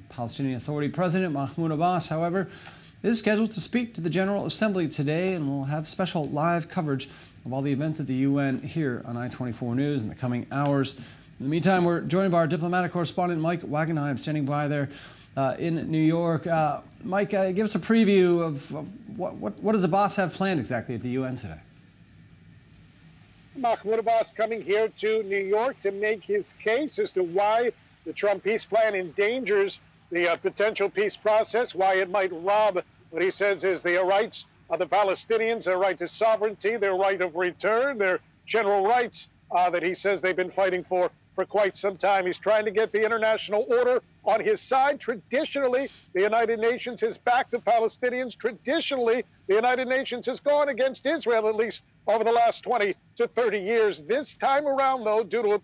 Palestinian Authority President Mahmoud Abbas, however, is scheduled to speak to the General Assembly today, and will have special live coverage of all the events at the UN here on I-24 News in the coming hours. In the meantime, we're joined by our diplomatic correspondent Mike Wagenheim, standing by there in New York. Mike, give us a preview of what does Abbas have planned exactly at the UN today? Mahmoud Abbas coming here to New York to make his case as to why the Trump peace plan endangers the potential peace process, why it might rob what he says is the rights of the Palestinians, their right to sovereignty, their right of return, their general rights that he says they've been fighting for quite some time. He's trying to get the international order on his side. Traditionally, the United Nations has backed the Palestinians. Traditionally, the United Nations has gone against Israel, at least over the last 20 to 30 years. This time around, though, due to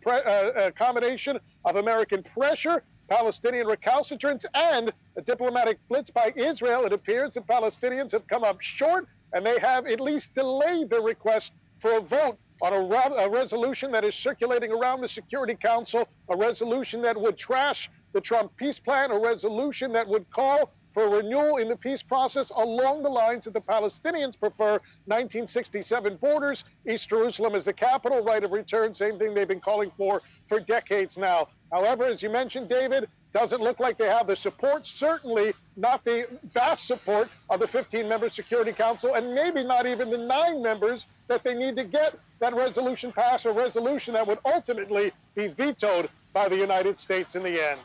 a combination of American pressure, Palestinian recalcitrance, and a diplomatic blitz by Israel, it appears the Palestinians have come up short, and they have at least delayed their request for a vote on a resolution that is circulating around the Security Council, a resolution that would trash the Trump peace plan, a resolution that would call for renewal in the peace process along the lines that the Palestinians prefer: 1967 borders, East Jerusalem as the capital, right of return, same thing they've been calling for decades now. However, as you mentioned, David, doesn't look like they have the support, certainly not the vast support of the 15-member Security Council, and maybe not even the 9 members that they need to get that resolution passed, a resolution that would ultimately be vetoed by the United States in the end.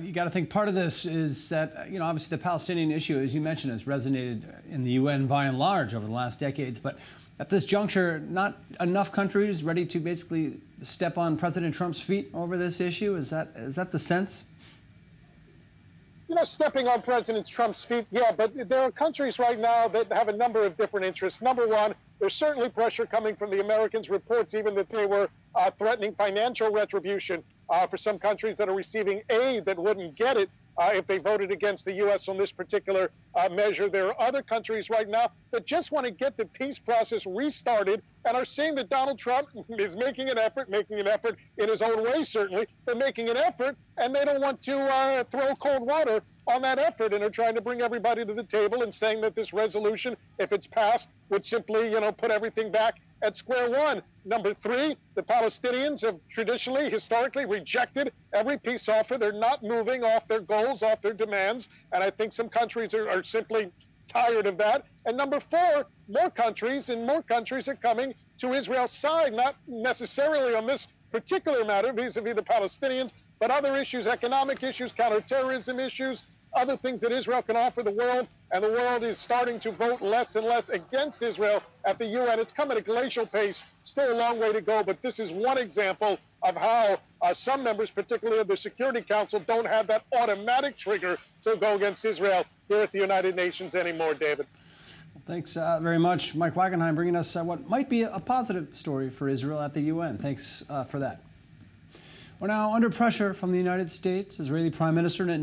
You got to think part of this is that, obviously the Palestinian issue, as you mentioned, has resonated in the UN by and large over the last decades. But at this juncture, not enough countries ready to basically step on President Trump's feet over this issue. Is that the sense? Stepping on President Trump's feet, yeah, but there are countries right now that have a number of different interests. Number one, there's certainly pressure coming from the Americans, reports even that they were threatening financial retribution for some countries that are receiving aid that wouldn't get it if they voted against the U.S. on this particular measure. There are other countries right now that just want to get the peace process restarted and are seeing that Donald Trump is making an effort in his own way, certainly, but making an effort, and they don't want to throw cold water on that effort, and are trying to bring everybody to the table and saying that this resolution, if it's passed, would simply, put everything back at square one. Number three, the Palestinians have traditionally, historically rejected every peace offer. They're not moving off their goals, off their demands, and I think some countries are simply tired of that. And number four, more countries are coming to Israel's side, not necessarily on this particular matter vis-a-vis the Palestinians, but other issues, economic issues, counterterrorism issues, other things that Israel can offer the world, and the world is starting to vote less and less against Israel at the UN. It's come at a glacial pace, still a long way to go, but this is one example of how some members, particularly of the Security Council, don't have that automatic trigger to go against Israel here at the United Nations anymore, David. Thanks very much, Mike Wagenheim, bringing us what might be a positive story for Israel at the UN. Thanks for that. We're now under pressure from the United States. Israeli Prime Minister Netanyahu